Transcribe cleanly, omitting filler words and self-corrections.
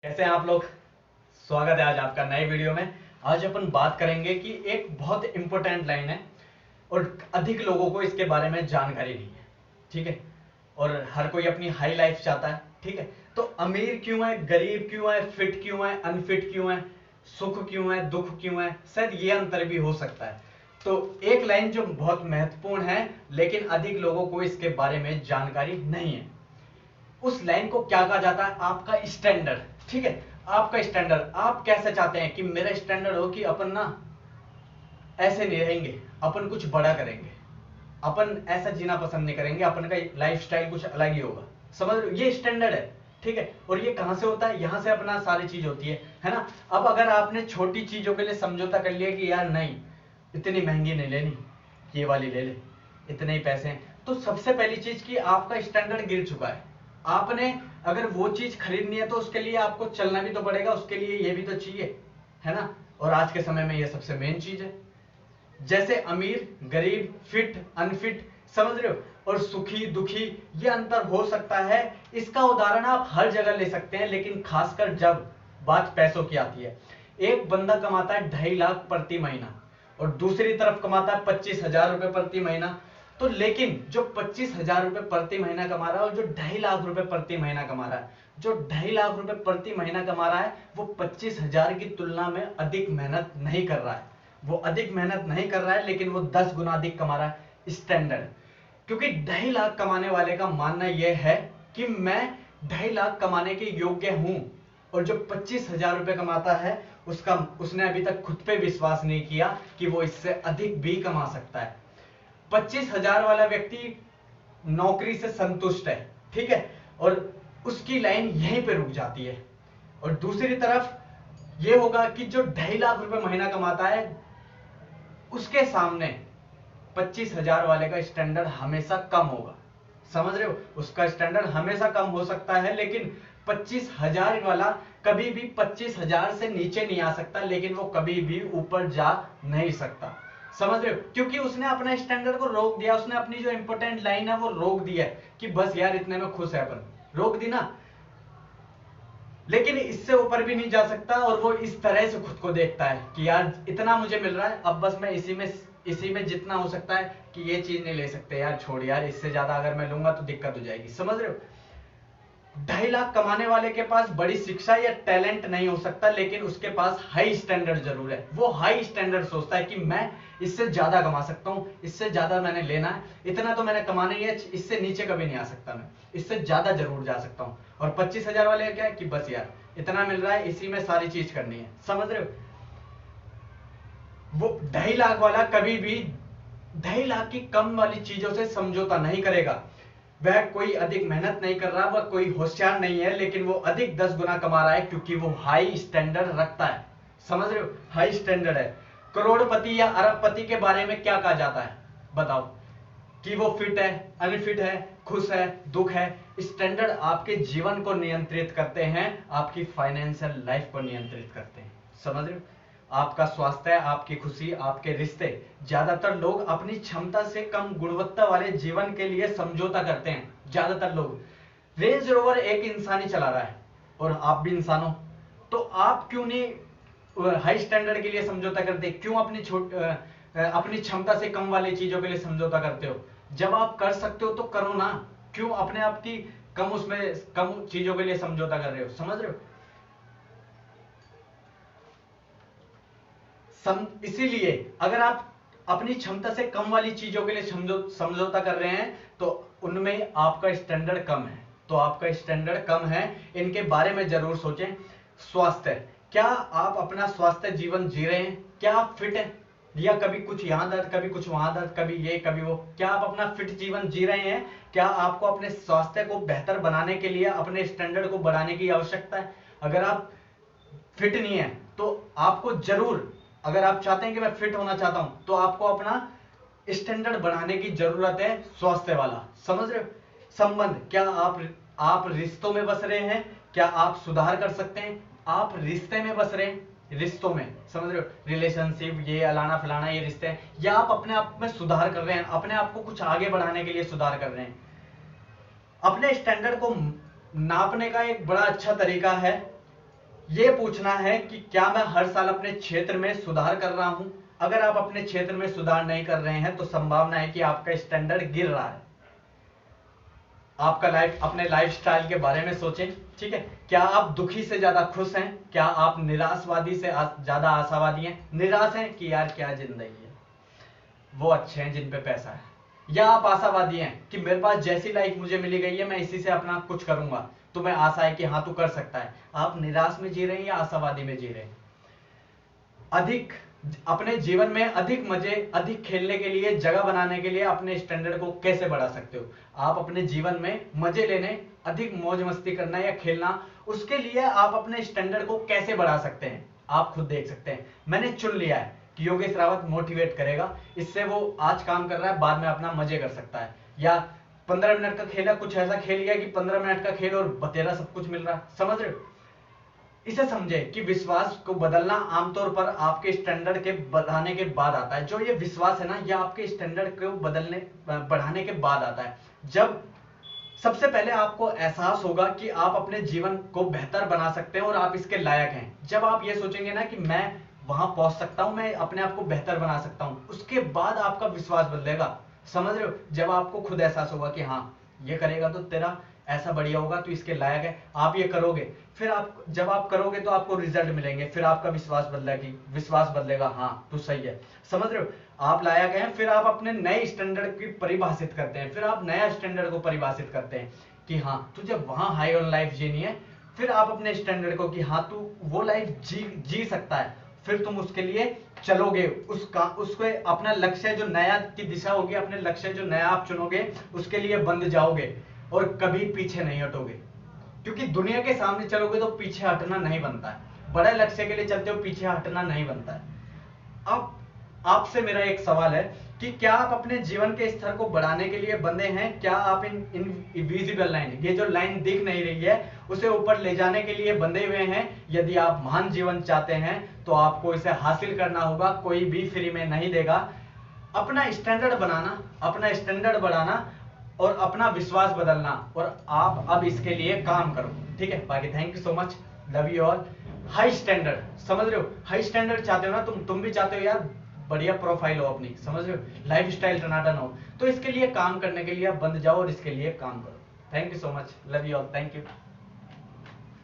कैसे हैं आप लोग। स्वागत है आज आपका नए वीडियो में। आज अपन बात करेंगे कि एक बहुत इंपॉर्टेंट लाइन है और अधिक लोगों को इसके बारे में जानकारी नहीं है। ठीक है, और हर कोई अपनी हाई लाइफ चाहता है। ठीक है, तो अमीर क्यों है, गरीब क्यों है, फिट क्यों है, अनफिट क्यों है, सुख क्यों है, दुख क्यों है, शायद ये अंतर भी हो सकता है। तो एक लाइन जो बहुत महत्वपूर्ण है लेकिन अधिक लोगों को इसके बारे में जानकारी नहीं है। उस लाइन को क्या कहा जाता है? आपका स्टैंडर्ड। ठीक है, आपका स्टैंडर्ड। आप कैसे चाहते हैं कि मेरा स्टैंडर्ड हो कि अपन ना ऐसे नहीं रहेंगे, अपन कुछ बड़ा करेंगे, अपन ऐसा जीना पसंद नहीं करेंगे, अपन का लाइफस्टाइल कुछ अलग ही होगा। समझ रहे हो? ये स्टैंडर्ड है। ठीक है, और ये कहां से होता है? यहां से अपना सारी चीज होती है ना। अब अगर आपने छोटी चीजों के लिए समझौता कर लिया कि यार नहीं, इतनी महंगी नहीं लेनी, ये वाली ले ले, इतने ही पैसे हैं, तो सबसे पहली चीज की आपका स्टैंडर्ड गिर चुका है। आपने अगर वो चीज खरीदनी है तो उसके लिए आपको चलना भी तो पड़ेगा, उसके लिए ये भी तो चाहिए, है ना। और आज के समय में ये सबसे मेन चीज है। जैसे अमीर, गरीब, फिट, अनफिट, समझ रहे हो, और सुखी, दुखी, ये अंतर हो सकता है। इसका उदाहरण आप हर जगह ले सकते हैं, लेकिन खासकर जब बात पैसों की आती है। एक बंदा कमाता है 2.5 लाख प्रति महीना और दूसरी तरफ कमाता है 25,000 रुपए प्रति महीना। तो लेकिन जो 25,000 रुपए प्रति महीना कमा रहा है और जो 2.5 लाख रुपए प्रति महीना कमा रहा है, जो 2.5 लाख रुपए प्रति महीना कमा रहा है वो 25,000 की तुलना में अधिक मेहनत नहीं कर रहा है। वो अधिक मेहनत नहीं कर रहा है लेकिन वो 10 गुना अधिक कमा रहा है। स्टैंडर्ड। क्योंकि 2.5 लाख कमाने वाले का मानना यह है कि मैं 2.5 लाख कमाने के योग्य हूं, और जो 25,000 रुपए कमाता है उसने अभी तक खुद पे विश्वास नहीं किया कि वो इससे अधिक भी कमा सकता है। 25,000 वाला व्यक्ति नौकरी से संतुष्ट है, ठीक है, और उसकी लाइन यहीं पे रुक जाती है। और दूसरी तरफ ये होगा कि जो 2.5 लाख रुपए महीना कमाता है उसके सामने 25,000 वाले का स्टैंडर्ड हमेशा कम होगा। समझ रहे हो? उसका स्टैंडर्ड हमेशा कम हो सकता है, लेकिन 25,000 वाला कभी भी 25,000 से नीचे नहीं आ सकता, लेकिन वो कभी भी ऊपर जा नहीं सकता। समझ रहे हो? क्योंकि उसने अपना स्टैंडर्ड को रोक दिया, उसने अपनी जो इंपॉर्टेंट लाइन है वो रोक दिया है कि बस यार इतने में खुश है अपन, रोक दी ना। लेकिन इससे ऊपर भी नहीं जा सकता, और वो इस तरह से खुद को देखता है कि यार इतना मुझे मिल रहा है, अब बस मैं इसी में जितना हो सकता है कि ये चीज नहीं ले सकते यार, छोड़ यार, इससे ज्यादा अगर मैं लूंगा तो दिक्कत हो जाएगी। समझ रहे हो? 2.5 लाख कमाने वाले के पास बड़ी शिक्षा या टैलेंट नहीं हो सकता, लेकिन उसके पास हाई स्टैंडर्ड जरूर है। वो हाई स्टैंडर्ड सोचता है कि मैं इससे ज्यादा कमा सकता हूं, इससे ज्यादा मैंने लेना है, इतना तो मैंने कमाना ही है, इससे नीचे कभी नहीं आ सकता, मैं इससे ज्यादा जरूर जा सकता हूं। और 25,000 वाले क्या है कि बस यार इतना मिल रहा है, इसी में सारी चीज करनी है। समझ रहे हो? वो 2.5 लाख वाला कभी भी 2.5 लाख की कम वाली चीजों से समझौता नहीं करेगा। वह कोई अधिक मेहनत नहीं कर रहा, वह कोई होशियार नहीं है, लेकिन वो अधिक 10 गुना कमा रहा है क्योंकि वो हाई स्टैंडर्ड रखता है। समझ रहे हो? हाई स्टैंडर्ड है। करोड़पति या अरबपति के बारे में क्या कहा जाता है? बताओ कि वो फिट है, अनफिट है, खुश है, दुख है। स्टैंडर्ड आपके जीवन को नियंत्रित करते हैं, आपकी फाइनेंशियल लाइफ को नियंत्रित करते हैं। समझ रहे हो? आपका स्वास्थ्य, आपकी खुशी, आपके रिश्ते। ज्यादातर लोग अपनी क्षमता से कम गुणवत्ता वाले जीवन के लिए समझौता करते हैं। ज्यादातर लोग, रेंज रोवर एक इंसान ही चला रहा है और आप भी इंसान हो, तो आप क्यों नहीं हाई स्टैंडर्ड के लिए समझौता करते? क्यों अपनी क्षमता से कम वाली चीजों के लिए समझौता करते हो? जब आप कर सकते हो तो करो ना। क्यों अपने आप की कम चीजों के लिए समझौता कर रहे हो? समझ रहे हो? इसीलिए अगर आप अपनी क्षमता से कम वाली चीजों के लिए समझौता कर रहे हैं तो उनमें आपका स्टैंडर्ड कम है, तो आपका स्टैंडर्ड कम है, इनके बारे में जरूर सोचें। स्वास्थ्य, क्या आप अपना स्वास्थ्य जीवन जी रहे हैं? क्या आप फिट हैं? या कभी कुछ यहां दर्द, कभी कुछ वहां दर्द, कभी ये कभी वो? क्या आप अपना फिट जीवन जी रहे हैं? क्या आपको अपने स्वास्थ्य को बेहतर बनाने के लिए अपने स्टैंडर्ड को बढ़ाने की आवश्यकता है? अगर आप फिट नहीं है तो आपको जरूर, अगर आप चाहते हैं कि मैं फिट होना चाहता हूं, तो आपको अपना स्टैंडर्ड बढ़ाने की जरूरत है, स्वास्थ्य वाला। समझ रहे हो? संबंध, क्या आप रिश्तों में बस रहे हैं? क्या आप सुधार कर सकते हैं? आप रिश्ते में बस रहे हैं, रिश्तों में, समझ रहे हो, रिलेशनशिप, ये अलाना फलाना ये रिश्ते हैं, या आप अपने आप में सुधार कर रहे हैं, अपने आप को कुछ आगे बढ़ाने के लिए सुधार कर रहे हैं? अपने स्टैंडर्ड को नापने का एक बड़ा अच्छा तरीका है ये पूछना है कि क्या मैं हर साल अपने क्षेत्र में सुधार कर रहा हूं। अगर आप अपने क्षेत्र में सुधार नहीं कर रहे हैं तो संभावना है कि आपका स्टैंडर्ड गिर रहा है। आपका अपने लाइफस्टाइल के बारे में सोचें। ठीक है, क्या आप दुखी से ज्यादा खुश हैं? क्या आप निराशवादी से ज्यादा आशावादी हैं? निराश हैं कि यार क्या जिंदगी है, वो अच्छे हैं जिन पे पैसा है। या आप आशावादी हैं कि मेरे पास जैसी लाइफ मुझे मिली गई है मैं इसी से अपना कुछ करूंगा, तुम्हें आशा है कि हाँ तू कर सकता है। आप निराश में जी रहे हैं या आशावादी में जी रहे हैं? अधिक अपने जीवन में अधिक मजे, अधिक खेलने के लिए, जगह बनाने के लिए अपने स्टैंडर्ड को कैसे बढ़ा सकते हो? आप अपने जीवन में मजे लेने, अधिक मौज मस्ती करना या खेलना, उसके लिए आप अपने स्टैंडर्ड को कैसे बढ़ा सकते हैं? आप खुद देख सकते हैं। मैंने चुन लिया है कि योगेश रावत मोटिवेट करेगा, इससे वो आज काम कर रहा है, बाद में अपना मजे कर सकता है। या 15 मिनट का खेल है, कुछ ऐसा खेल गया कि 15 मिनट का खेल और बतेरा सब कुछ मिल रहा है। समझ रहे हो? इसे समझे कि विश्वास को बदलना आमतौर पर आपके स्टैंडर्ड के बढ़ाने के बाद आता है। जो ये विश्वास है ना, ये आपके स्टैंडर्ड को बढ़ाने के बाद आता है। जब सबसे पहले आपको एहसास होगा कि आप अपने जीवन को बेहतर बना सकते हैं और आप इसके लायक हैं। जब आप ये सोचेंगे ना कि मैं वहां पहुंच सकता हूं, मैं अपने आप को बेहतर बना सकता हूं, उसके बाद आपका विश्वास बदलेगा। समझ रहे हो? जब आपको खुद एहसास होगा कि हाँ ये करेगा तो तेरा ऐसा बढ़िया होगा, तो इसके लायक है, आप ये करोगे, फिर आप जब आप करोगे तो आपको रिजल्ट मिलेंगे, फिर आपका विश्वास बदलेगा, हाँ तू सही है। समझ रहे हो? आप लायक हैं, फिर आप अपने नए स्टैंडर्ड की परिभाषित करते हैं, फिर आप नया स्टैंडर्ड को परिभाषित करते हैं कि हाँ तुझे वहां हाई ऑन लाइफ जीनी है। फिर आप अपने स्टैंडर्ड को कि हाँ तू वो लाइफ जी सकता है, फिर तुम उसके लिए चलोगे। उसको अपना लक्ष्य जो नया की दिशा होगी, अपने लक्ष्य जो नया आप चुनोगे उसके लिए बंध जाओगे और कभी पीछे नहीं हटोगे। क्योंकि दुनिया के सामने चलोगे तो पीछे हटना नहीं बनता है, बड़े लक्ष्य के लिए चलते हो पीछे हटना नहीं बनता है। अब आपसे मेरा एक सवाल है कि क्या आप अपने जीवन के स्तर को बढ़ाने के लिए बंधे हैं? क्या आप इन इनविजिबल लाइन, ये जो लाइन दिख नहीं रही है, उसे ऊपर ले जाने के लिए बंधे हुए हैं? यदि आप महान जीवन चाहते हैं तो आपको इसे हासिल करना होगा, कोई भी फ्री में नहीं देगा। अपना स्टैंडर्ड बनाना, अपना स्टैंडर्ड बढ़ाना और अपना विश्वास बदलना, और आप अब इसके लिए काम करो। ठीक है, बाकी thank you so much, love you all. High standard, समझ रहे हो? हाई स्टैंडर्ड चाहते हो ना तुम भी चाहते हो यार बढ़िया प्रोफाइल हो अपनी, समझ रहे हो, लाइफ स्टाइल टनाटन हो, तो इसके लिए काम करने के लिए आप बंद जाओ और इसके लिए काम करो। Thank you so much, love you all, thank you.